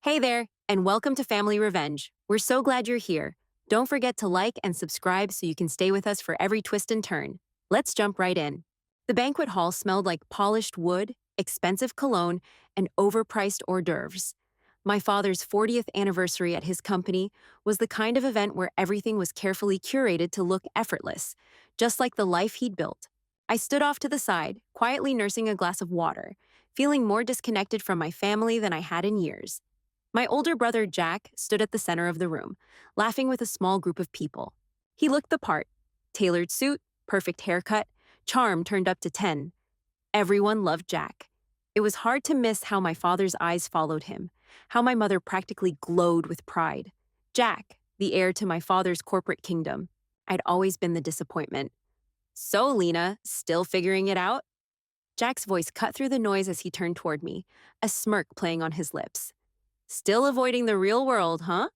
Hey there, and welcome to Family Revenge. We're so glad you're here. Don't forget to like and subscribe so you can stay with us for every twist and turn. Let's jump right in. The banquet hall smelled like polished wood, expensive cologne, and overpriced hors d'oeuvres. My father's 40th anniversary at his company was the kind of event where everything was carefully curated to look effortless, just like the life he'd built. I stood off to the side, quietly nursing a glass of water, feeling more disconnected from my family than I had in years. My older brother, Jack, stood at the center of the room, laughing with a small group of people. He looked the part: tailored suit, perfect haircut, charm turned up to 10. Everyone loved Jack. It was hard to miss how my father's eyes followed him, how my mother practically glowed with pride. Jack, the heir to my father's corporate kingdom. I'd always been the disappointment. So, Lena, still figuring it out? Jack's voice cut through the noise as he turned toward me, a smirk playing on his lips. Still avoiding the real world, huh?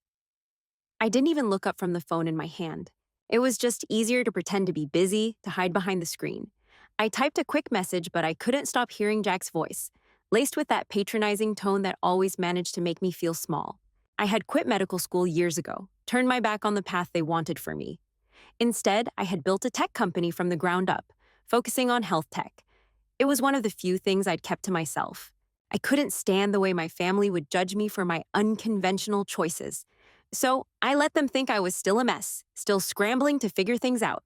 I didn't even look up from the phone in my hand. It was just easier to pretend to be busy, to hide behind the screen. I typed a quick message, but I couldn't stop hearing Jack's voice, laced with that patronizing tone that always managed to make me feel small. I had quit medical school years ago, turned my back on the path they wanted for me. Instead, I had built a tech company from the ground up, focusing on health tech. It was one of the few things I'd kept to myself. I couldn't stand the way my family would judge me for my unconventional choices. So I let them think I was still a mess, still scrambling to figure things out.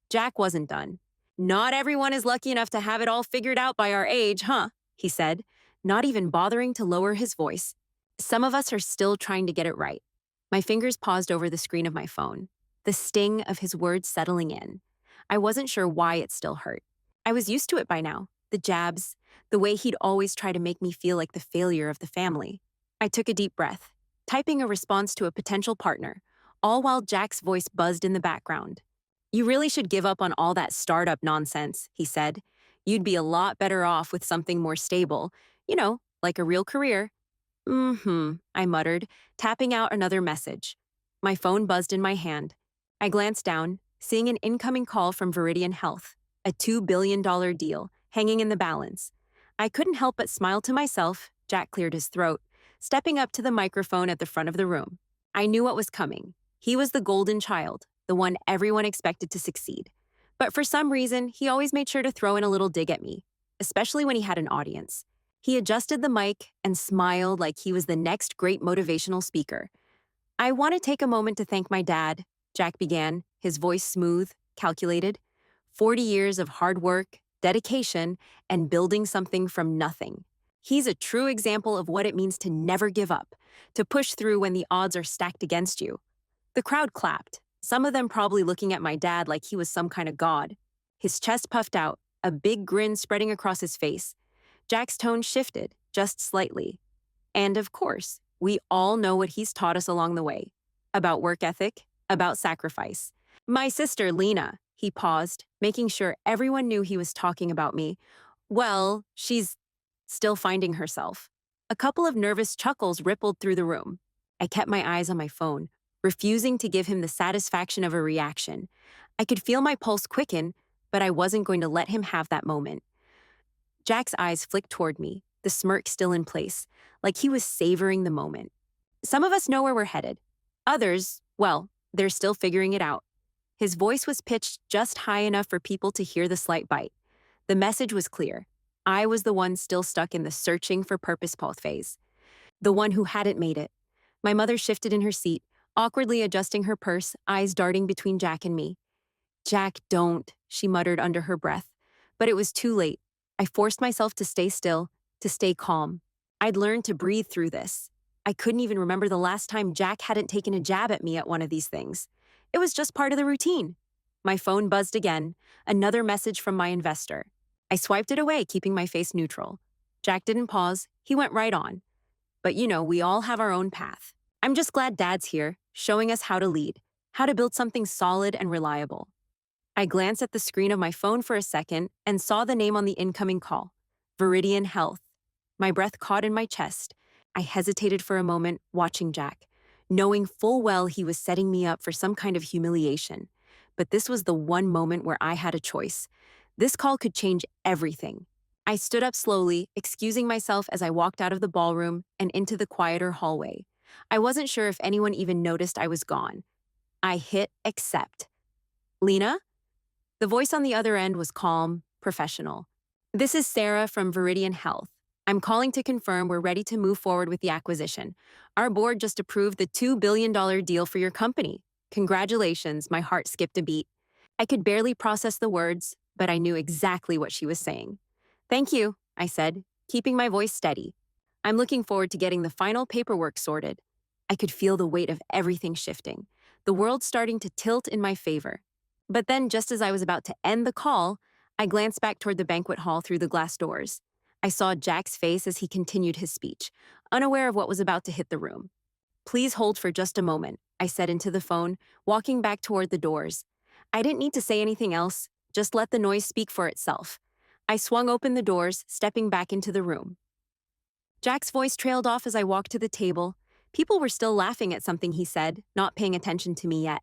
Jack wasn't done. Not everyone is lucky enough to have it all figured out by our age, huh? He said, not even bothering to lower his voice. Some of us are still trying to get it right. My fingers paused over the screen of my phone, the sting of his words settling in. I wasn't sure why it still hurt. I was used to it by now, the jabs, the way he'd always try to make me feel like the failure of the family. I took a deep breath, typing a response to a potential partner, all while Jack's voice buzzed in the background. You really should give up on all that startup nonsense, he said. You'd be a lot better off with something more stable, like a real career. I muttered, tapping out another message. My phone buzzed in my hand. I glanced down, seeing an incoming call from VERIDIAN Health, a $2 billion deal, hanging in the balance. I couldn't help but smile to myself. Jack cleared his throat, stepping up to the microphone at the front of the room. I knew what was coming. He was the golden child, the one everyone expected to succeed. But for some reason, he always made sure to throw in a little dig at me, especially when he had an audience. He adjusted the mic and smiled like he was the next great motivational speaker. I want to take a moment to thank my dad, Jack began, his voice smooth, calculated. 40 years of hard work, dedication, and building something from nothing. He's a true example of what it means to never give up, to push through when the odds are stacked against you. The crowd clapped, some of them probably looking at my dad like he was some kind of god. His chest puffed out, a big grin spreading across his face. Jack's tone shifted, just slightly. And of course, we all know what he's taught us along the way. About work ethic, about sacrifice. My sister, Lena, he paused, making sure everyone knew he was talking about me. Well, she's still finding herself. A couple of nervous chuckles rippled through the room. I kept my eyes on my phone, refusing to give him the satisfaction of a reaction. I could feel my pulse quicken, but I wasn't going to let him have that moment. Jack's eyes flicked toward me, the smirk still in place, like he was savoring the moment. Some of us know where we're headed. Others, well, they're still figuring it out. His voice was pitched just high enough for people to hear the slight bite. The message was clear. I was the one still stuck in the searching for purpose phase. The one who hadn't made it. My mother shifted in her seat, awkwardly adjusting her purse, eyes darting between Jack and me. Jack, don't, she muttered under her breath. But it was too late. I forced myself to stay still, to stay calm. I'd learned to breathe through this. I couldn't even remember the last time Jack hadn't taken a jab at me at one of these things. It was just part of the routine. My phone buzzed again, another message from my investor. I swiped it away, keeping my face neutral. Jack didn't pause. He went right on. But we all have our own path. I'm just glad Dad's here, showing us how to lead, how to build something solid and reliable. I glanced at the screen of my phone for a second and saw the name on the incoming call, VERIDIAN Health. My breath caught in my chest. I hesitated for a moment, watching Jack, knowing full well he was setting me up for some kind of humiliation. But this was the one moment where I had a choice. This call could change everything. I stood up slowly, excusing myself as I walked out of the ballroom and into the quieter hallway. I wasn't sure if anyone even noticed I was gone. I hit accept. Lena? The voice on the other end was calm, professional. This is Sarah from VERIDIAN HEALTH. I'm calling to confirm we're ready to move forward with the acquisition. Our board just approved the $2 billion deal for your company. Congratulations, my heart skipped a beat. I could barely process the words, but I knew exactly what she was saying. Thank you, I said, keeping my voice steady. I'm looking forward to getting the final paperwork sorted. I could feel the weight of everything shifting, the world starting to tilt in my favor. But then, just as I was about to end the call, I glanced back toward the banquet hall through the glass doors. I saw Jack's face as he continued his speech, unaware of what was about to hit the room. Please hold for just a moment, I said into the phone, walking back toward the doors. I didn't need to say anything else, just let the noise speak for itself. I swung open the doors, stepping back into the room. Jack's voice trailed off as I walked to the table. People were still laughing at something he said, not paying attention to me yet.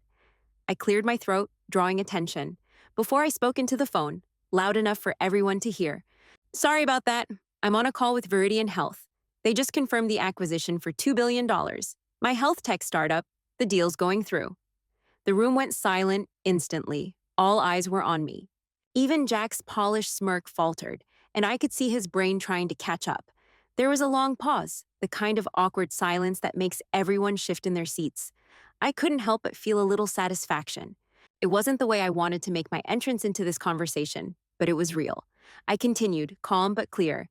I cleared my throat, drawing attention, before I spoke into the phone, loud enough for everyone to hear. Sorry about that. I'm on a call with VERIDIAN HEALTH. They just confirmed the acquisition for $2 billion. My health tech startup, the deal's going through. The room went silent instantly. All eyes were on me. Even Jack's polished smirk faltered, and I could see his brain trying to catch up. There was a long pause, the kind of awkward silence that makes everyone shift in their seats. I couldn't help but feel a little satisfaction. It wasn't the way I wanted to make my entrance into this conversation, but it was real. I continued, calm but clear.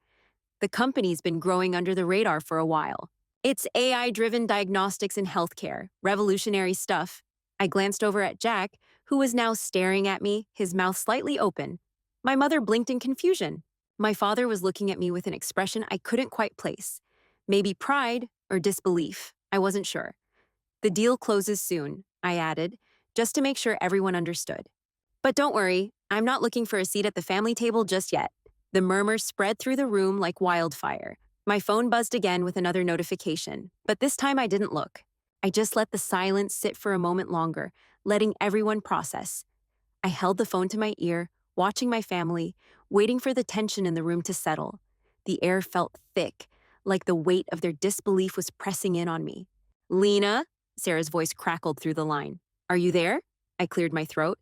The company's been growing under the radar for a while. It's AI-driven diagnostics in healthcare, revolutionary stuff. I glanced over at Jack, who was now staring at me, his mouth slightly open. My mother blinked in confusion. My father was looking at me with an expression I couldn't quite place. Maybe pride or disbelief, I wasn't sure. The deal closes soon, I added, just to make sure everyone understood. But don't worry, I'm not looking for a seat at the family table just yet. The murmur spread through the room like wildfire. My phone buzzed again with another notification, but this time I didn't look. I just let the silence sit for a moment longer, letting everyone process. I held the phone to my ear, watching my family, waiting for the tension in the room to settle. The air felt thick, like the weight of their disbelief was pressing in on me. Lena? Sarah's voice crackled through the line. Are you there? I cleared my throat.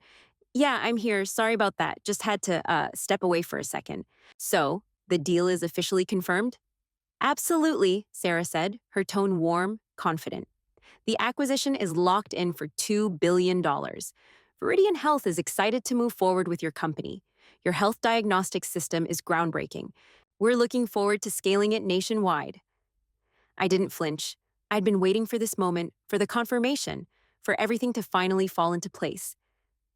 Yeah, I'm here. Sorry about that. Just had to step away for a second. So, the deal is officially confirmed? Absolutely, Sarah said, her tone warm, confident. The acquisition is locked in for $2 billion. Viridian Health is excited to move forward with your company. Your health diagnostics system is groundbreaking. We're looking forward to scaling it nationwide. I didn't flinch. I'd been waiting for this moment, for the confirmation, for everything to finally fall into place.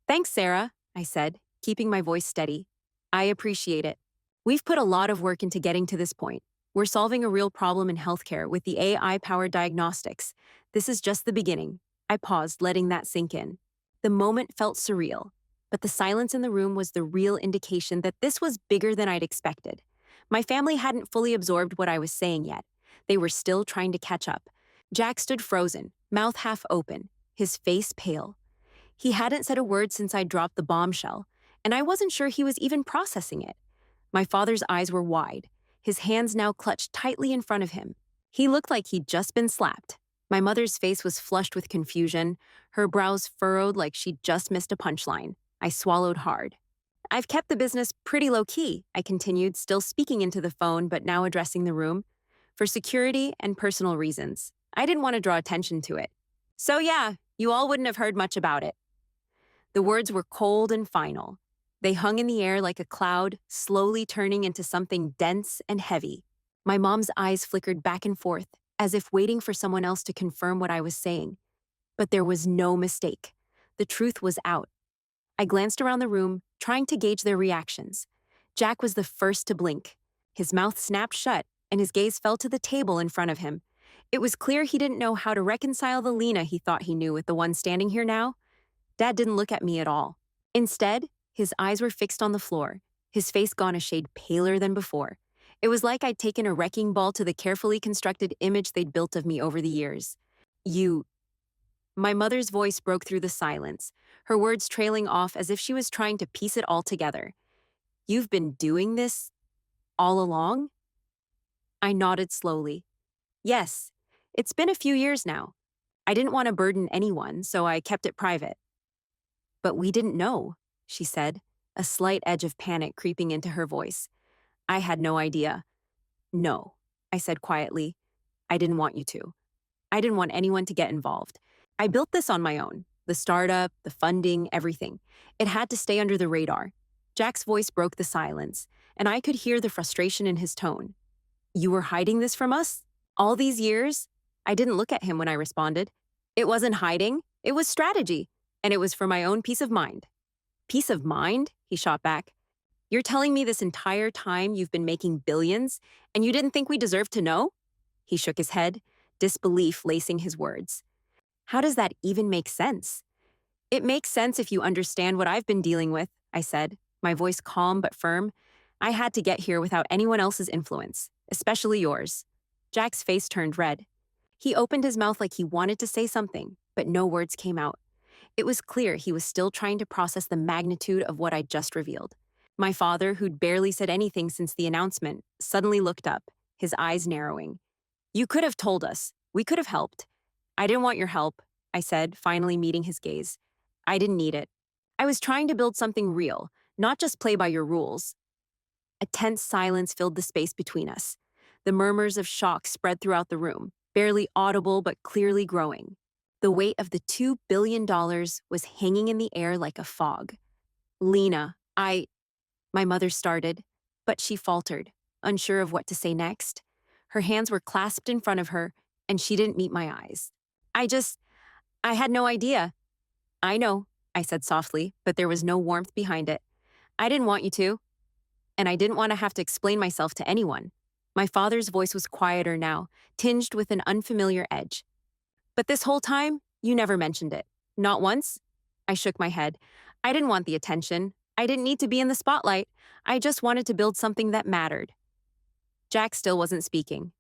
Thanks, Sarah, I said, keeping my voice steady. I appreciate it. We've put a lot of work into getting to this point. We're solving a real problem in healthcare with the AI-powered diagnostics. This is just the beginning. I paused, letting that sink in. The moment felt surreal, but the silence in the room was the real indication that this was bigger than I'd expected. My family hadn't fully absorbed what I was saying yet. They were still trying to catch up. Jack stood frozen, mouth half open, his face pale. He hadn't said a word since I dropped the bombshell, and I wasn't sure he was even processing it. My father's eyes were wide, his hands now clutched tightly in front of him. He looked like he'd just been slapped. My mother's face was flushed with confusion, her brows furrowed like she'd just missed a punchline. I swallowed hard. I've kept the business pretty low-key, I continued, still speaking into the phone but now addressing the room. For security and personal reasons. I didn't want to draw attention to it. So yeah, you all wouldn't have heard much about it. The words were cold and final. They hung in the air like a cloud, slowly turning into something dense and heavy. My mom's eyes flickered back and forth, as if waiting for someone else to confirm what I was saying. But there was no mistake. The truth was out. I glanced around the room, trying to gauge their reactions. Jack was the first to blink. His mouth snapped shut, and his gaze fell to the table in front of him. It was clear he didn't know how to reconcile the Lena he thought he knew with the one standing here now. Dad didn't look at me at all. Instead, his eyes were fixed on the floor, his face gone a shade paler than before. It was like I'd taken a wrecking ball to the carefully constructed image they'd built of me over the years. You... My mother's voice broke through the silence, her words trailing off as if she was trying to piece it all together. You've been doing this All along? I nodded slowly. Yes, it's been a few years now. I didn't want to burden anyone, so I kept it private. But we didn't know, she said, a slight edge of panic creeping into her voice. I had no idea. No, I said quietly. I didn't want you to. I didn't want anyone to get involved. I built this on my own. The startup, the funding, everything. It had to stay under the radar. Jack's voice broke the silence, and I could hear the frustration in his tone. You were hiding this from us? All these years? I didn't look at him when I responded. It wasn't hiding, it was strategy, and it was for my own peace of mind. Peace of mind? He shot back. You're telling me this entire time you've been making billions, and you didn't think we deserved to know? He shook his head, disbelief lacing his words. How does that even make sense? It makes sense if you understand what I've been dealing with, I said, my voice calm but firm. I had to get here without anyone else's influence, especially yours. Jack's face turned red. He opened his mouth like he wanted to say something, but no words came out. It was clear he was still trying to process the magnitude of what I'd just revealed. My father, who'd barely said anything since the announcement, suddenly looked up, his eyes narrowing. You could have told us. We could have helped. I didn't want your help, I said, finally meeting his gaze. I didn't need it. I was trying to build something real, not just play by your rules. A tense silence filled the space between us. The murmurs of shock spread throughout the room, barely audible but clearly growing. The weight of the $2 billion was hanging in the air like a fog. Lena, my mother started, but she faltered, unsure of what to say next. Her hands were clasped in front of her, and she didn't meet my eyes. I had no idea. I know, I said softly, but there was no warmth behind it. I didn't want you to, and I didn't want to have to explain myself to anyone. My father's voice was quieter now, tinged with an unfamiliar edge. But this whole time, you never mentioned it. Not once? I shook my head. I didn't want the attention. I didn't need to be in the spotlight. I just wanted to build something that mattered. Jack still wasn't speaking.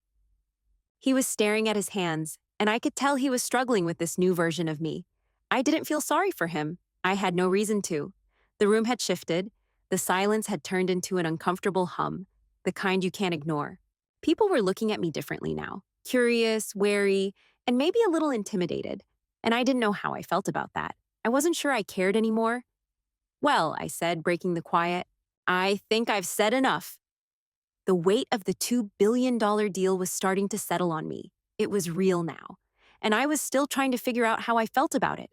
He was staring at his hands, and I could tell he was struggling with this new version of me. I didn't feel sorry for him. I had no reason to. The room had shifted. The silence had turned into an uncomfortable hum, the kind you can't ignore. People were looking at me differently now, curious, wary, and maybe a little intimidated, and I didn't know how I felt about that. I wasn't sure I cared anymore. Well, I said, breaking the quiet, I think I've said enough. The weight of the $2 billion deal was starting to settle on me. It was real now, and I was still trying to figure out how I felt about it.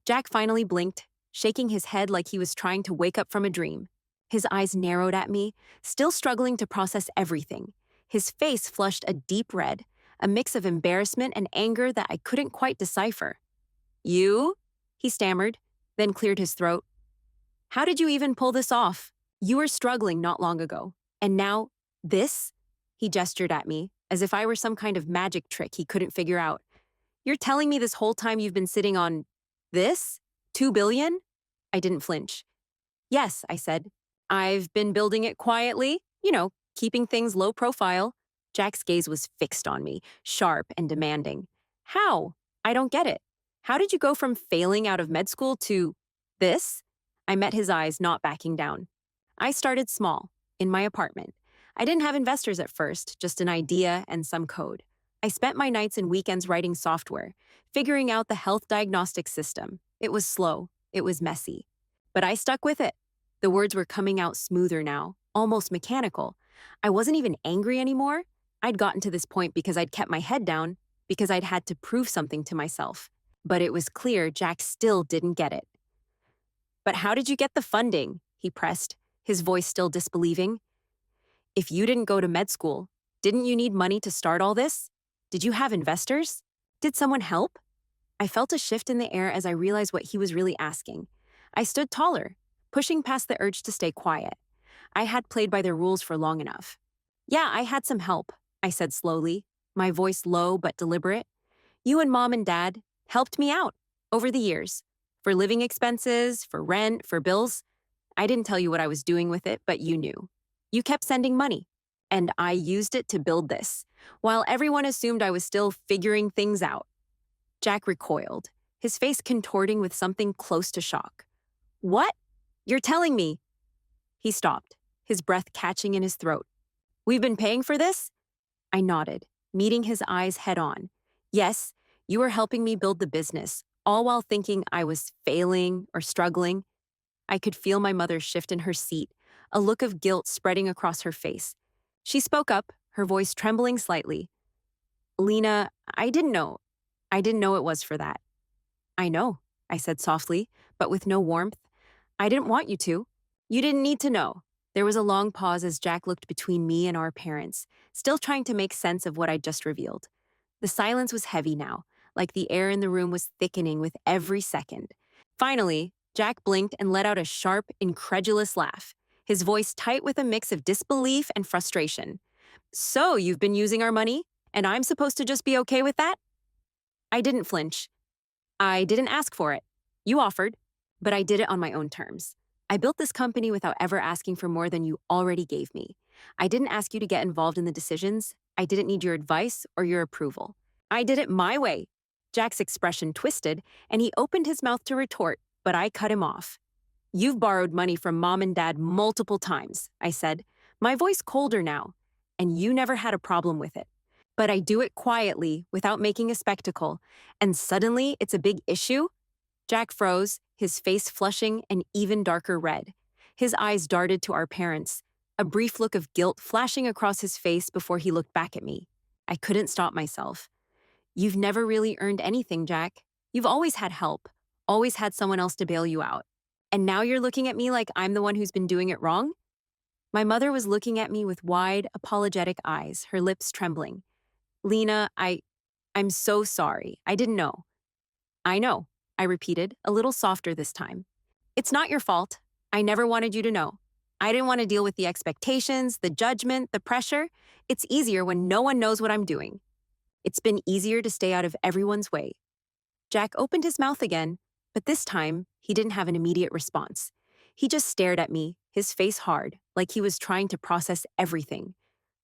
Jack finally blinked, shaking his head like he was trying to wake up from a dream. His eyes narrowed at me, still struggling to process everything. His face flushed a deep red, a mix of embarrassment and anger that I couldn't quite decipher. You? He stammered, then cleared his throat. How did you even pull this off? You were struggling not long ago, and now, this? He gestured at me, as if I were some kind of magic trick he couldn't figure out. You're telling me this whole time you've been sitting on this? $2 billion? I didn't flinch. Yes, I said. I've been building it quietly, keeping things low profile. Jack's gaze was fixed on me, sharp and demanding. How? I don't get it. How did you go from failing out of med school to this? I met his eyes, not backing down. I started small, in my apartment. I didn't have investors at first, just an idea and some code. I spent my nights and weekends writing software, figuring out the health diagnostic system. It was slow. It was messy. But I stuck with it. The words were coming out smoother now, almost mechanical. I wasn't even angry anymore. I'd gotten to this point because I'd kept my head down, because I'd had to prove something to myself. But it was clear Jack still didn't get it. But how did you get the funding? He pressed, his voice still disbelieving. If you didn't go to med school, didn't you need money to start all this? Did you have investors? Did someone help? I felt a shift in the air as I realized what he was really asking. I stood taller, pushing past the urge to stay quiet. I had played by their rules for long enough. Yeah, I had some help, I said slowly, my voice low but deliberate. You and Mom and Dad helped me out over the years. For living expenses, for rent, for bills. I didn't tell you what I was doing with it, but you knew. You kept sending money, and I used it to build this, while everyone assumed I was still figuring things out. Jack recoiled, his face contorting with something close to shock. What? You're telling me? He stopped, his breath catching in his throat. We've been paying for this? I nodded, meeting his eyes head on. Yes, you were helping me build the business, all while thinking I was failing or struggling. I could feel my mother shift in her seat, a look of guilt spreading across her face. She spoke up, her voice trembling slightly. Lena, I didn't know. I didn't know it was for that. I know, I said softly, but with no warmth. I didn't want you to. You didn't need to know. There was a long pause as Jack looked between me and our parents, still trying to make sense of what I'd just revealed. The silence was heavy now, like the air in the room was thickening with every second. Finally, Jack blinked and let out a sharp, incredulous laugh, his voice tight with a mix of disbelief and frustration. So, you've been using our money, and I'm supposed to just be okay with that? I didn't flinch. I didn't ask for it. You offered, but I did it on my own terms. I built this company without ever asking for more than you already gave me. I didn't ask you to get involved in the decisions. I didn't need your advice or your approval. I did it my way. Jack's expression twisted, and he opened his mouth to retort, but I cut him off. You've borrowed money from mom and dad multiple times, I said, my voice colder now, and you never had a problem with it. But I do it quietly, without making a spectacle, and suddenly it's a big issue? Jack froze, his face flushing an even darker red. His eyes darted to our parents, a brief look of guilt flashing across his face before he looked back at me. I couldn't stop myself. You've never really earned anything, Jack. You've always had help, always had someone else to bail you out. And now you're looking at me like I'm the one who's been doing it wrong? My mother was looking at me with wide, apologetic eyes, her lips trembling. Lena, I'm so sorry. I didn't know. I know, I repeated, a little softer this time. It's not your fault. I never wanted you to know. I didn't want to deal with the expectations, the judgment, the pressure. It's easier when no one knows what I'm doing. It's been easier to stay out of everyone's way. Jack opened his mouth again, but this time, he didn't have an immediate response. He just stared at me, his face hard, like he was trying to process everything.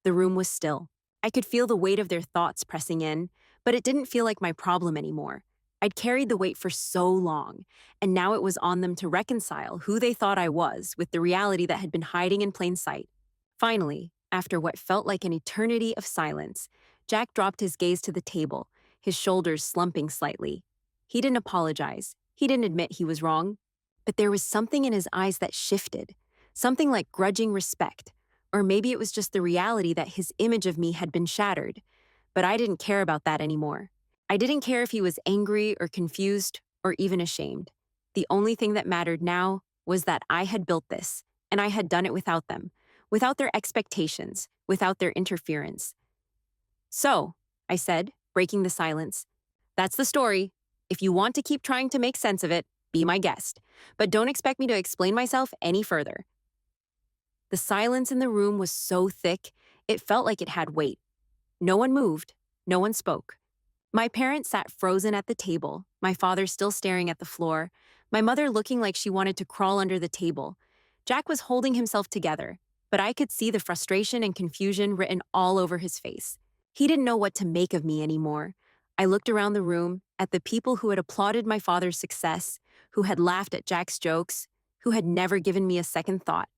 The room was still. I could feel the weight of their thoughts pressing in, but it didn't feel like my problem anymore. I'd carried the weight for so long, and now it was on them to reconcile who they thought I was with the reality that had been hiding in plain sight. Finally, after what felt like an eternity of silence, Jack dropped his gaze to the table, his shoulders slumping slightly. He didn't apologize. He didn't admit he was wrong. But there was something in his eyes that shifted, something like grudging respect. Or maybe it was just the reality that his image of me had been shattered. But I didn't care about that anymore. I didn't care if he was angry or confused or even ashamed. The only thing that mattered now was that I had built this, and I had done it without them, without their expectations, without their interference. So, I said, breaking the silence, that's the story. If you want to keep trying to make sense of it, be my guest. But don't expect me to explain myself any further. The silence in the room was so thick, it felt like it had weight. No one moved. No one spoke. My parents sat frozen at the table, my father still staring at the floor, my mother looking like she wanted to crawl under the table. Jack was holding himself together, but I could see the frustration and confusion written all over his face. He didn't know what to make of me anymore. I looked around the room, at the people who had applauded my father's success, who had laughed at Jack's jokes, who had never given me a second thought.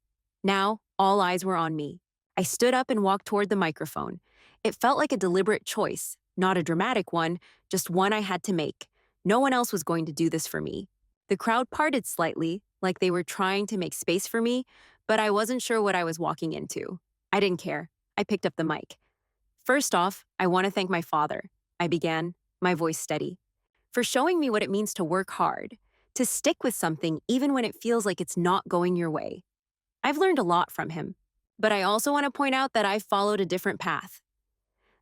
Now, all eyes were on me. I stood up and walked toward the microphone. It felt like a deliberate choice, not a dramatic one, just one I had to make. No one else was going to do this for me. The crowd parted slightly, like they were trying to make space for me, but I wasn't sure what I was walking into. I didn't care. I picked up the mic. First off, I want to thank my father, I began, my voice steady, for showing me what it means to work hard, to stick with something even when it feels like it's not going your way. I've learned a lot from him, but I also want to point out that I've followed a different path.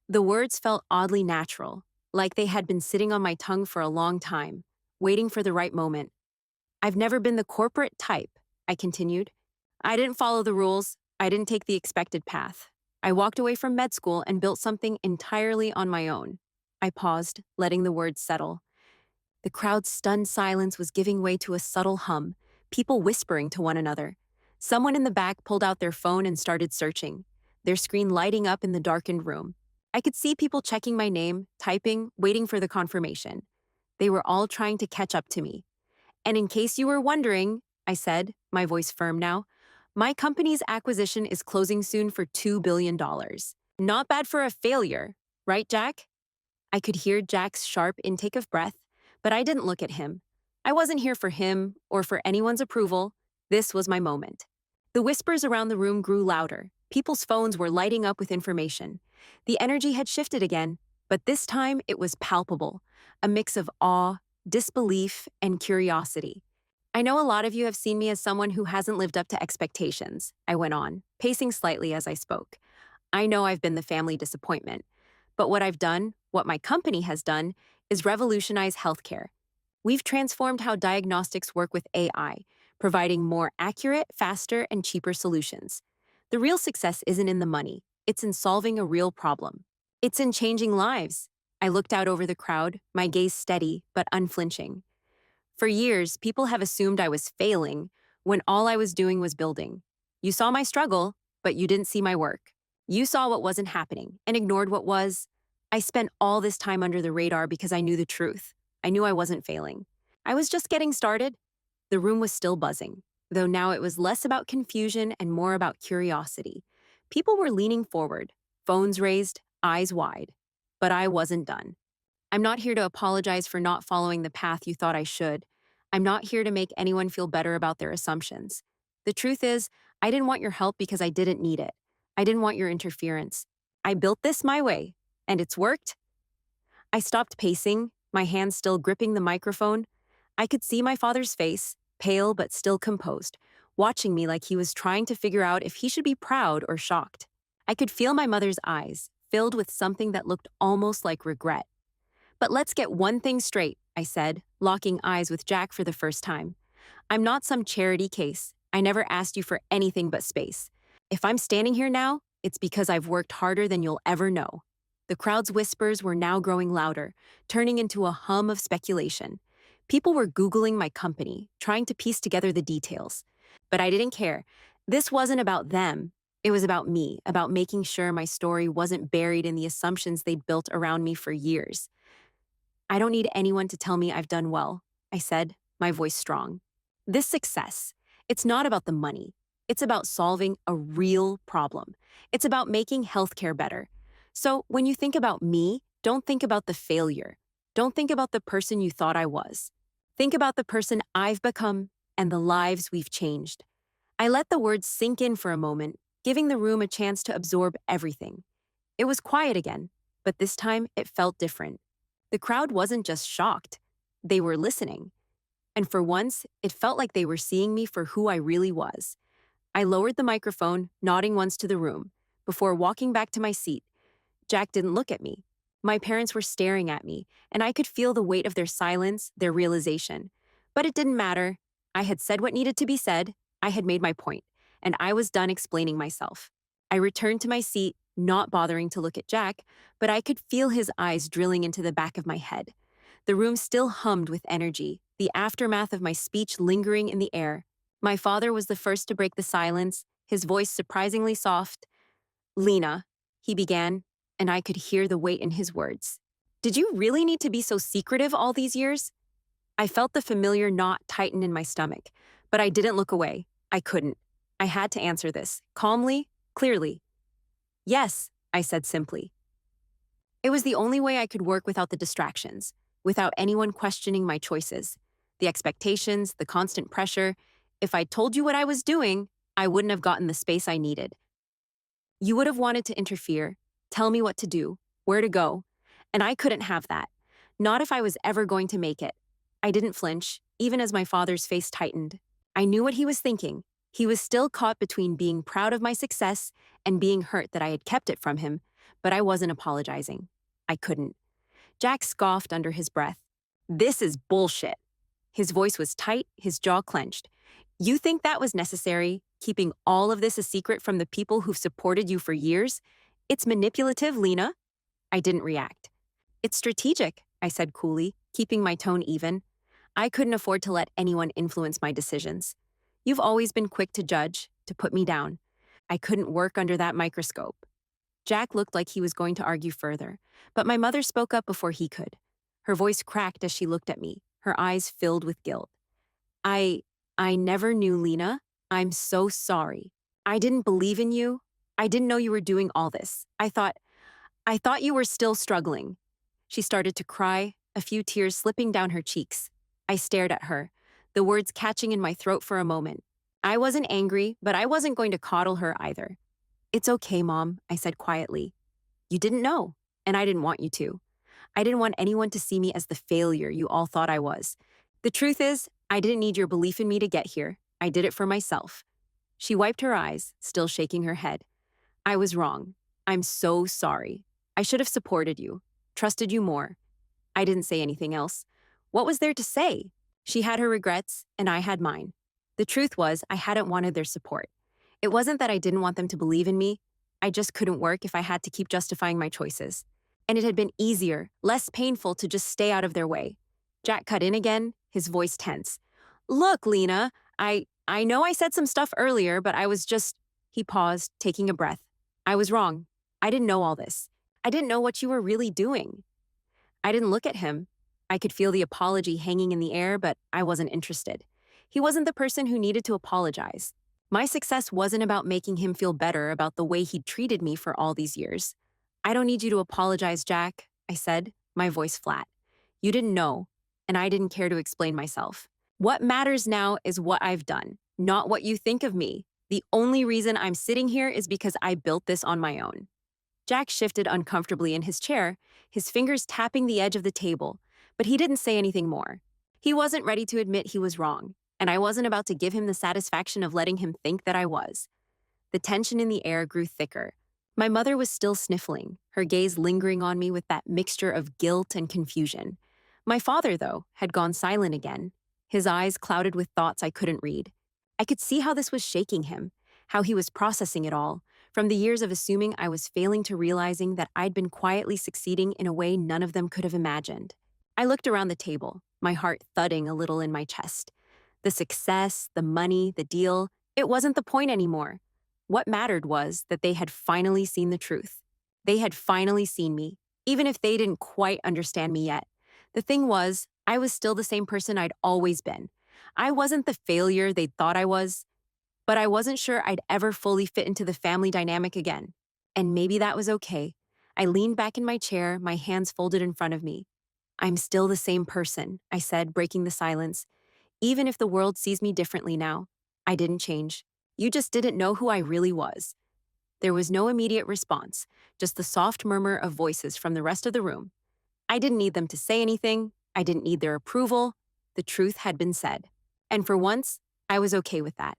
The words felt oddly natural, like they had been sitting on my tongue for a long time, waiting for the right moment. I've never been the corporate type, I continued. I didn't follow the rules. I didn't take the expected path. I walked away from med school and built something entirely on my own. I paused, letting the words settle. The crowd's stunned silence was giving way to a subtle hum, people whispering to one another. Someone in the back pulled out their phone and started searching, their screen lighting up in the darkened room. I could see people checking my name, typing, waiting for the confirmation. They were all trying to catch up to me. And in case you were wondering, I said, my voice firm now, My company's acquisition is closing soon for $2 billion. Not bad for a failure, right, Jack? I could hear Jack's sharp intake of breath, but I didn't look at him. I wasn't here for him or for anyone's approval. This was my moment. The whispers around the room grew louder. People's phones were lighting up with information. The energy had shifted again, but this time it was palpable, a mix of awe, disbelief, and curiosity. I know a lot of you have seen me as someone who hasn't lived up to expectations, I went on, pacing slightly as I spoke. I know I've been the family disappointment, but what I've done, what my company has done, is revolutionize healthcare. We've transformed how diagnostics work with AI, providing more accurate, faster, and cheaper solutions. The real success isn't in the money, it's in solving a real problem. It's in changing lives. I looked out over the crowd, my gaze steady but unflinching. For years, people have assumed I was failing when all I was doing was building. You saw my struggle, but you didn't see my work. You saw what wasn't happening and ignored what was. I spent all this time under the radar because I knew the truth. I knew I wasn't failing. I was just getting started. The room was still buzzing, though now it was less about confusion and more about curiosity. People were leaning forward, phones raised, eyes wide. But I wasn't done. I'm not here to apologize for not following the path you thought I should. I'm not here to make anyone feel better about their assumptions. The truth is, I didn't want your help because I didn't need it. I didn't want your interference. I built this my way, and it's worked. I stopped pacing, my hands still gripping the microphone. I could see my father's face, pale but still composed, watching me like he was trying to figure out if he should be proud or shocked. I could feel my mother's eyes, filled with something that looked almost like regret. But let's get one thing straight, I said, locking eyes with Jack for the first time. I'm not some charity case. I never asked you for anything but space. If I'm standing here now, it's because I've worked harder than you'll ever know. The crowd's whispers were now growing louder, turning into a hum of speculation. People were Googling my company, trying to piece together the details. But I didn't care. This wasn't about them. It was about me, about making sure my story wasn't buried in the assumptions they'd built around me for years. I don't need anyone to tell me I've done well, I said, my voice strong. This success, it's not about the money. It's about solving a real problem. It's about making healthcare better. So when you think about me, don't think about the failure. Don't think about the person you thought I was. Think about the person I've become and the lives we've changed. I let the words sink in for a moment, giving the room a chance to absorb everything. It was quiet again, but this time it felt different. The crowd wasn't just shocked. They were listening. And for once, it felt like they were seeing me for who I really was. I lowered the microphone, nodding once to the room. Before walking back to my seat, Jack didn't look at me. My parents were staring at me, and I could feel the weight of their silence, their realization. But it didn't matter. I had said what needed to be said, I had made my point, and I was done explaining myself. I returned to my seat, not bothering to look at Jack, but I could feel his eyes drilling into the back of my head. The room still hummed with energy, the aftermath of my speech lingering in the air. My father was the first to break the silence, his voice surprisingly soft. "Lena," he began, and I could hear the weight in his words. "Did you really need to be so secretive all these years?" I felt the familiar knot tighten in my stomach, but I didn't look away. I couldn't. I had to answer this, calmly, clearly. "Yes," I said simply. It was the only way I could work without the distractions, without anyone questioning my choices. The expectations, the constant pressure. If I told you what I was doing, I wouldn't have gotten the space I needed. You would have wanted to interfere, tell me what to do, where to go, and I couldn't have that. Not if I was ever going to make it. I didn't flinch, even as my father's face tightened. I knew what he was thinking. He was still caught between being proud of my success and being hurt that I had kept it from him, but I wasn't apologizing. I couldn't. Jack scoffed under his breath. "This is bullshit." His voice was tight, his jaw clenched. "You think that was necessary, keeping all of this a secret from the people who've supported you for years? It's manipulative, Lena." I didn't react. "It's strategic," I said coolly, keeping my tone even. I couldn't afford to let anyone influence my decisions. You've always been quick to judge, to put me down. I couldn't work under that microscope. Jack looked like he was going to argue further, but my mother spoke up before he could. Her voice cracked as she looked at me, her eyes filled with guilt. I never knew Lena." I'm so sorry. I didn't believe in you. I didn't know you were doing all this. I thought you were still struggling. She started to cry, a few tears slipping down her cheeks. I stared at her, the words catching in my throat for a moment. I wasn't angry, but I wasn't going to coddle her either. It's okay, Mom, I said quietly. You didn't know, and I didn't want you to. I didn't want anyone to see me as the failure you all thought I was. The truth is, I didn't need your belief in me to get here. I did it for myself. She wiped her eyes, still shaking her head. I was wrong. I'm so sorry. I should have supported you, trusted you more. I didn't say anything else. What was there to say? She had her regrets, and I had mine. The truth was, I hadn't wanted their support. It wasn't that I didn't want them to believe in me. I just couldn't work if I had to keep justifying my choices. And it had been easier, less painful to just stay out of their way. Jack cut in again, his voice tense. Look, Lena, I know I said some stuff earlier, but I was just. He paused, taking a breath. I was wrong. I didn't know all this. I didn't know what you were really doing. I didn't look at him. I could feel the apology hanging in the air, but I wasn't interested. He wasn't the person who needed to apologize. My success wasn't about making him feel better about the way he'd treated me for all these years. I don't need you to apologize, Jack, I said, my voice flat. You didn't know, and I didn't care to explain myself. What matters now is what I've done, not what you think of me. The only reason I'm sitting here is because I built this on my own. Jack shifted uncomfortably in his chair, his fingers tapping the edge of the table, but he didn't say anything more. He wasn't ready to admit he was wrong, and I wasn't about to give him the satisfaction of letting him think that I was. The tension in the air grew thicker. My mother was still sniffling, her gaze lingering on me with that mixture of guilt and confusion. My father, though, had gone silent again, his eyes clouded with thoughts I couldn't read. I could see how this was shaking him, how he was processing it all, from the years of assuming I was failing to realizing that I'd been quietly succeeding in a way none of them could have imagined. I looked around the table, my heart thudding a little in my chest. The success, the money, the deal, it wasn't the point anymore. What mattered was that they had finally seen the truth. They had finally seen me, even if they didn't quite understand me yet. The thing was, I was still the same person I'd always been. I wasn't the failure they'd thought I was, but I wasn't sure I'd ever fully fit into the family dynamic again. And maybe that was okay. I leaned back in my chair, my hands folded in front of me. I'm still the same person, I said, breaking the silence. Even if the world sees me differently now, I didn't change. You just didn't know who I really was. There was no immediate response, just the soft murmur of voices from the rest of the room. I didn't need them to say anything. I didn't need their approval. The truth had been said. And for once, I was okay with that.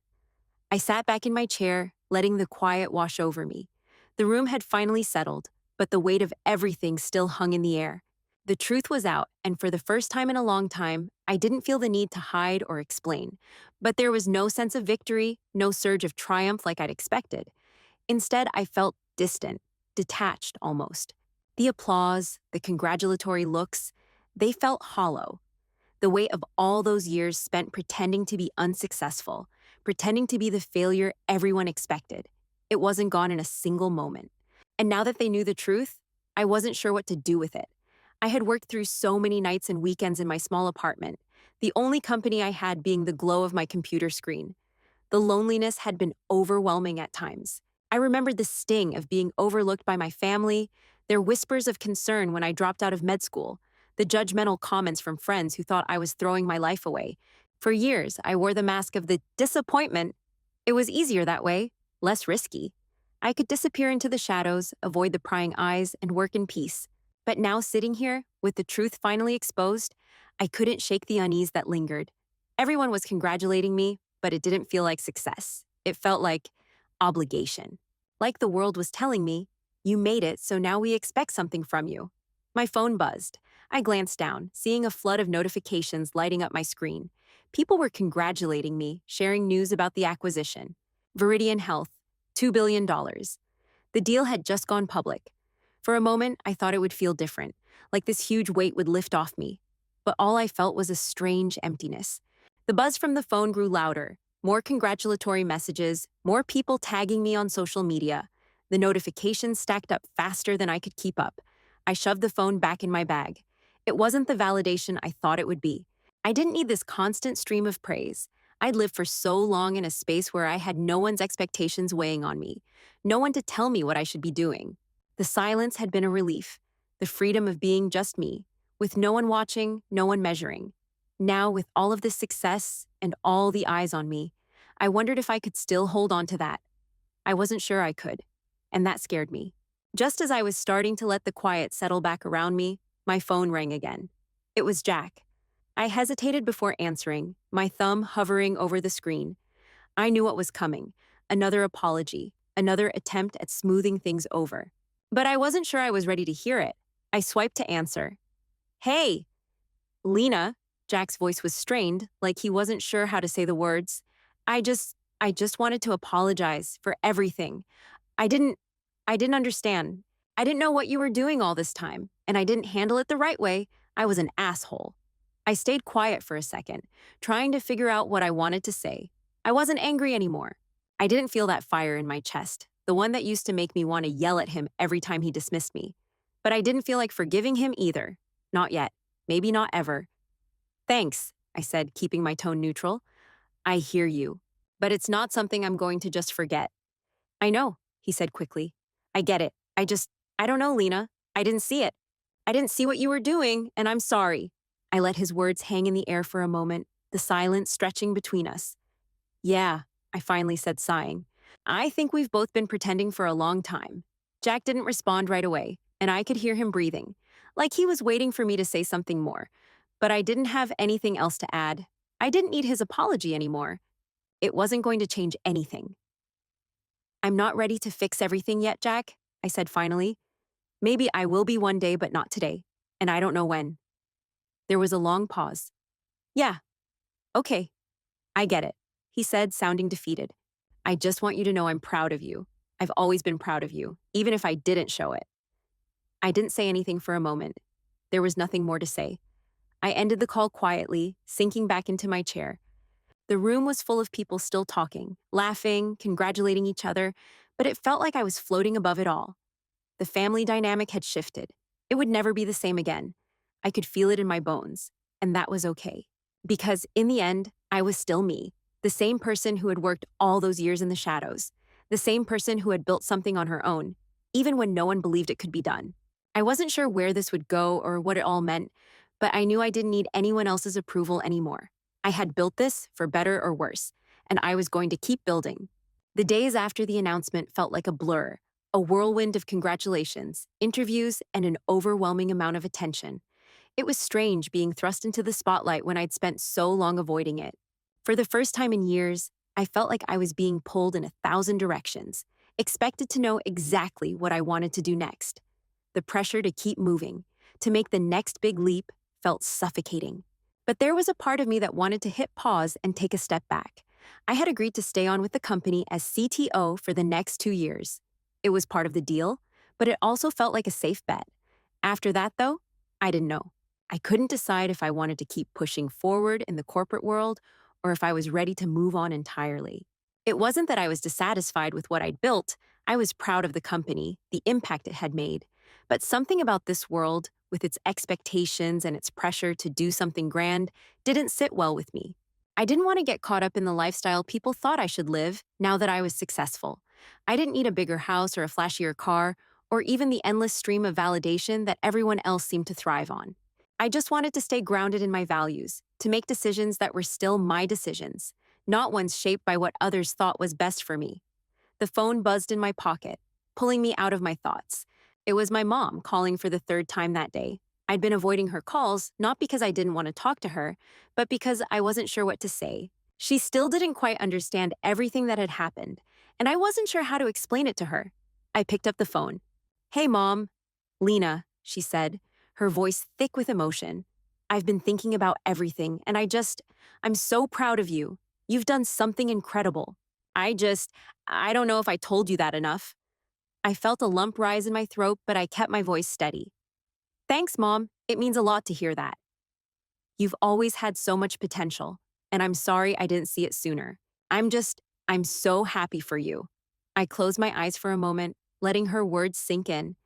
I sat back in my chair, letting the quiet wash over me. The room had finally settled, but the weight of everything still hung in the air. The truth was out, and for the first time in a long time, I didn't feel the need to hide or explain. But there was no sense of victory, no surge of triumph like I'd expected. Instead, I felt distant, detached almost. The applause, the congratulatory looks, they felt hollow. The weight of all those years spent pretending to be unsuccessful, pretending to be the failure everyone expected. It wasn't gone in a single moment. And now that they knew the truth, I wasn't sure what to do with it. I had worked through so many nights and weekends in my small apartment, the only company I had being the glow of my computer screen. The loneliness had been overwhelming at times. I remembered the sting of being overlooked by my family, their whispers of concern when I dropped out of med school, the judgmental comments from friends who thought I was throwing my life away. For years, I wore the mask of the disappointment. It was easier that way, less risky. I could disappear into the shadows, avoid the prying eyes, and work in peace. But now sitting here, with the truth finally exposed, I couldn't shake the unease that lingered. Everyone was congratulating me, but it didn't feel like success. It felt like obligation. Like the world was telling me, you made it, so now we expect something from you. My phone buzzed. I glanced down, seeing a flood of notifications lighting up my screen. People were congratulating me, sharing news about the acquisition. VERIDIAN Health, $2 billion. The deal had just gone public. For a moment, I thought it would feel different, like this huge weight would lift off me. But all I felt was a strange emptiness. The buzz from the phone grew louder. More congratulatory messages, more people tagging me on social media. The notifications stacked up faster than I could keep up. I shoved the phone back in my bag. It wasn't the validation I thought it would be. I didn't need this constant stream of praise. I'd lived for so long in a space where I had no one's expectations weighing on me, no one to tell me what I should be doing. The silence had been a relief, the freedom of being just me, with no one watching, no one measuring. Now, with all of this success and all the eyes on me, I wondered if I could still hold on to that. I wasn't sure I could, and that scared me. Just as I was starting to let the quiet settle back around me, my phone rang again. It was Jack. I hesitated before answering, my thumb hovering over the screen. I knew what was coming. Another apology, another attempt at smoothing things over. But I wasn't sure I was ready to hear it. I swiped to answer. Hey, Lena. Jack's voice was strained, like he wasn't sure how to say the words. I just wanted to apologize for everything. I didn't I didn't understand. I didn't know what you were doing all this time, and I didn't handle it the right way. I was an asshole. I stayed quiet for a second, trying to figure out what I wanted to say. I wasn't angry anymore. I didn't feel that fire in my chest, the one that used to make me want to yell at him every time he dismissed me. But I didn't feel like forgiving him either. Not yet. Maybe not ever. Thanks, I said, keeping my tone neutral. I hear you. But it's not something I'm going to just forget. I know, he said quickly. I get it. I don't know, Lena. I didn't see it. I didn't see what you were doing, and I'm sorry. I let his words hang in the air for a moment, the silence stretching between us. Yeah, I finally said, sighing. I think we've both been pretending for a long time. Jack didn't respond right away, and I could hear him breathing, like he was waiting for me to say something more. But I didn't have anything else to add. I didn't need his apology anymore. It wasn't going to change anything. I'm not ready to fix everything yet, Jack, I said finally. Maybe I will be one day, but not today, and I don't know when. There was a long pause. Yeah, okay, I get it, he said, sounding defeated. I just want you to know I'm proud of you. I've always been proud of you, even if I didn't show it. I didn't say anything for a moment. There was nothing more to say. I ended the call quietly, sinking back into my chair. The room was full of people still talking, laughing, congratulating each other, but it felt like I was floating above it all. The family dynamic had shifted. It would never be the same again. I could feel it in my bones, and that was okay. Because in the end, I was still me, the same person who had worked all those years in the shadows, the same person who had built something on her own, even when no one believed it could be done. I wasn't sure where this would go or what it all meant, but I knew I didn't need anyone else's approval anymore. I had built this, for better or worse, and I was going to keep building. The days after the announcement felt like a blur, a whirlwind of congratulations, interviews, and an overwhelming amount of attention. It was strange being thrust into the spotlight when I'd spent so long avoiding it. For the first time in years, I felt like I was being pulled in 1,000 directions, expected to know exactly what I wanted to do next. The pressure to keep moving, to make the next big leap, felt suffocating. But there was a part of me that wanted to hit pause and take a step back. I had agreed to stay on with the company as CTO for the next 2 years. It was part of the deal, but it also felt like a safe bet. After that, though, I didn't know. I couldn't decide if I wanted to keep pushing forward in the corporate world or if I was ready to move on entirely. It wasn't that I was dissatisfied with what I'd built. I was proud of the company, the impact it had made. But something about this world, with its expectations and its pressure to do something grand, didn't sit well with me. I didn't want to get caught up in the lifestyle people thought I should live now that I was successful. I didn't need a bigger house or a flashier car, or even the endless stream of validation that everyone else seemed to thrive on. I just wanted to stay grounded in my values, to make decisions that were still my decisions, not ones shaped by what others thought was best for me. The phone buzzed in my pocket, pulling me out of my thoughts. It was my mom calling for the third time that day. I'd been avoiding her calls, not because I didn't want to talk to her, but because I wasn't sure what to say. She still didn't quite understand everything that had happened, and I wasn't sure how to explain it to her. I picked up the phone. Hey, Mom. Lena, she said, her voice thick with emotion. I've been thinking about everything, and I'm so proud of you. You've done something incredible. I don't know if I told you that enough. I felt a lump rise in my throat, but I kept my voice steady. Thanks, Mom. It means a lot to hear that. You've always had so much potential, and I'm sorry I didn't see it sooner. I'm so happy for you. I closed my eyes for a moment, letting her words sink in.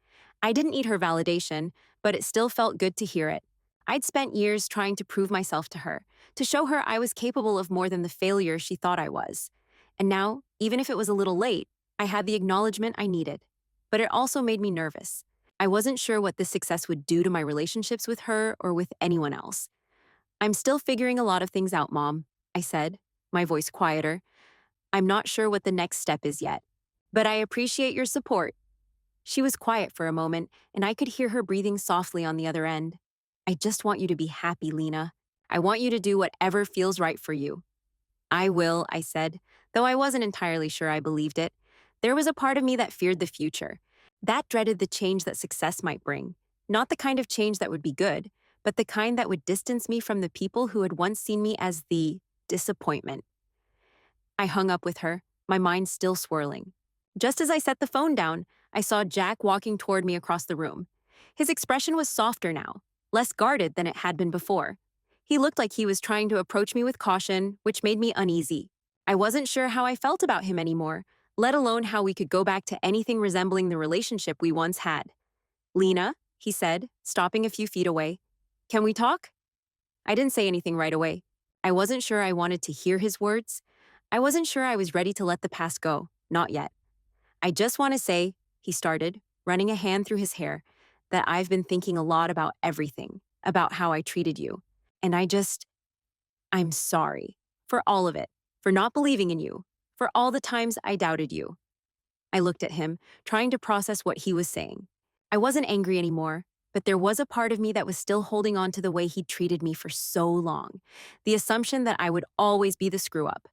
I didn't need her validation, but it still felt good to hear it. I'd spent years trying to prove myself to her, to show her I was capable of more than the failure she thought I was. And now, even if it was a little late, I had the acknowledgement I needed. But it also made me nervous. I wasn't sure what this success would do to my relationships with her or with anyone else. I'm still figuring a lot of things out, Mom, I said, my voice quieter. I'm not sure what the next step is yet. But I appreciate your support. She was quiet for a moment, and I could hear her breathing softly on the other end. I just want you to be happy, Lena. I want you to do whatever feels right for you. I will, I said, though I wasn't entirely sure I believed it. There was a part of me that feared the future, that dreaded the change that success might bring. Not the kind of change that would be good, but the kind that would distance me from the people who had once seen me as the disappointment. I hung up with her, my mind still swirling. Just as I set the phone down, I saw Jack walking toward me across the room. His expression was softer now, less guarded than it had been before. He looked like he was trying to approach me with caution, which made me uneasy. I wasn't sure how I felt about him anymore, let alone how we could go back to anything resembling the relationship we once had. Lena, he said, stopping a few feet away. Can we talk? I didn't say anything right away. I wasn't sure I wanted to hear his words. I wasn't sure I was ready to let the past go, not yet. I just want to say, he started, running a hand through his hair, that I've been thinking a lot about everything, about how I treated you. And I'm sorry for all of it, for not believing in you, for all the times I doubted you. I looked at him, trying to process what he was saying. I wasn't angry anymore, but there was a part of me that was still holding on to the way he'd treated me for so long, the assumption that I would always be the screw-up.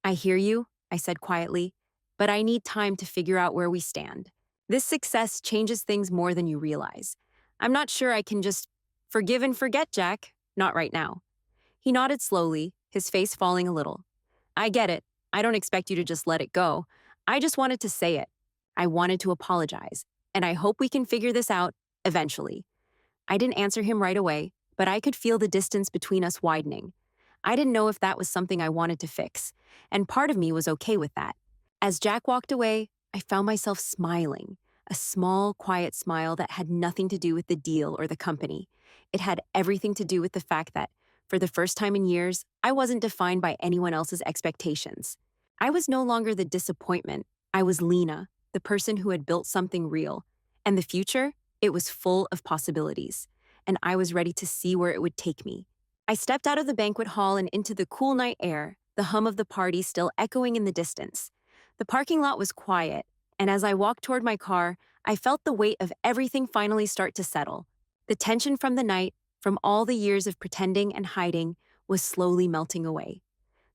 I hear you, I said quietly, but I need time to figure out where we stand. This success changes things more than you realize. I'm not sure I can just forgive and forget, Jack, not right now. He nodded slowly, his face falling a little. I get it. I don't expect you to just let it go. I just wanted to say it. I wanted to apologize, and I hope we can figure this out eventually. I didn't answer him right away, but I could feel the distance between us widening. I didn't know if that was something I wanted to fix, and part of me was okay with that. As Jack walked away, I found myself smiling, a small, quiet smile that had nothing to do with the deal or the company. It had everything to do with the fact that, for the first time in years, I wasn't defined by anyone else's expectations. I was no longer the disappointment. I was Lena, the person who had built something real. And the future, it was full of possibilities, and I was ready to see where it would take me. I stepped out of the banquet hall and into the cool night air, the hum of the party still echoing in the distance. The parking lot was quiet, and as I walked toward my car, I felt the weight of everything finally start to settle. The tension from the night, from all the years of pretending and hiding, was slowly melting away.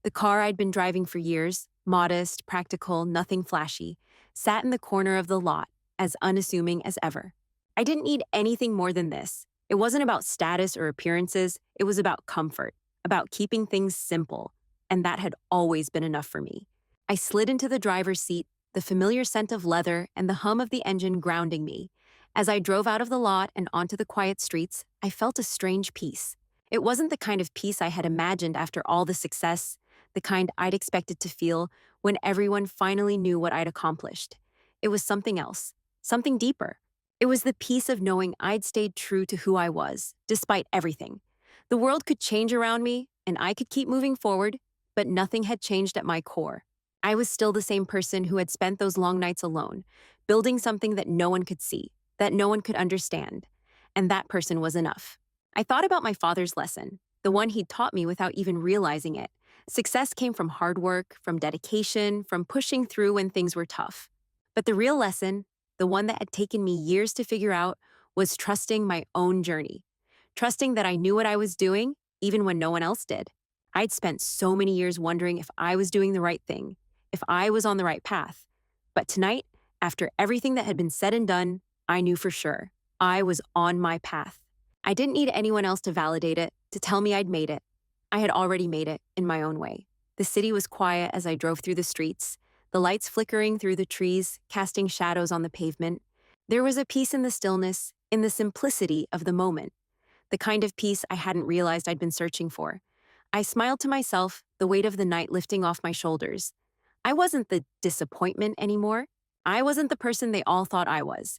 The car I'd been driving for years, modest, practical, nothing flashy, sat in the corner of the lot, as unassuming as ever. I didn't need anything more than this. It wasn't about status or appearances, it was about comfort, about keeping things simple, and that had always been enough for me. I slid into the driver's seat, the familiar scent of leather and the hum of the engine grounding me. As I drove out of the lot and onto the quiet streets, I felt a strange peace. It wasn't the kind of peace I had imagined after all the success, the kind I'd expected to feel when everyone finally knew what I'd accomplished. It was something else, something deeper. It was the peace of knowing I'd stayed true to who I was, despite everything. The world could change around me, and I could keep moving forward, but nothing had changed at my core. I was still the same person who had spent those long nights alone, building something that no one could see, that no one could understand. And that person was enough. I thought about my father's lesson, the one he'd taught me without even realizing it. Success came from hard work, from dedication, from pushing through when things were tough. But the real lesson, the one that had taken me years to figure out, was trusting my own journey. Trusting that I knew what I was doing, even when no one else did. I'd spent so many years wondering if I was doing the right thing, if I was on the right path. But tonight, after everything that had been said and done, I knew for sure I was on my path. I didn't need anyone else to validate it, to tell me I'd made it. I had already made it in my own way. The city was quiet as I drove through the streets, the lights flickering through the trees, casting shadows on the pavement. There was a peace in the stillness, in the simplicity of the moment, the kind of peace I hadn't realized I'd been searching for. I smiled to myself, the weight of the night lifting off my shoulders. I wasn't the disappointment anymore. I wasn't the person they all thought I was.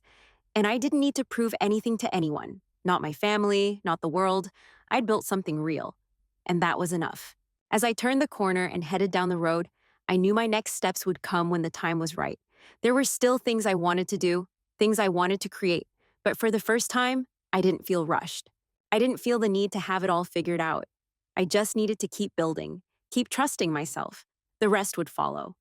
And I didn't need to prove anything to anyone. Not my family, not the world. I'd built something real. And that was enough. As I turned the corner and headed down the road, I knew my next steps would come when the time was right. There were still things I wanted to do, things I wanted to create, but for the first time, I didn't feel rushed. I didn't feel the need to have it all figured out. I just needed to keep building, keep trusting myself. The rest would follow.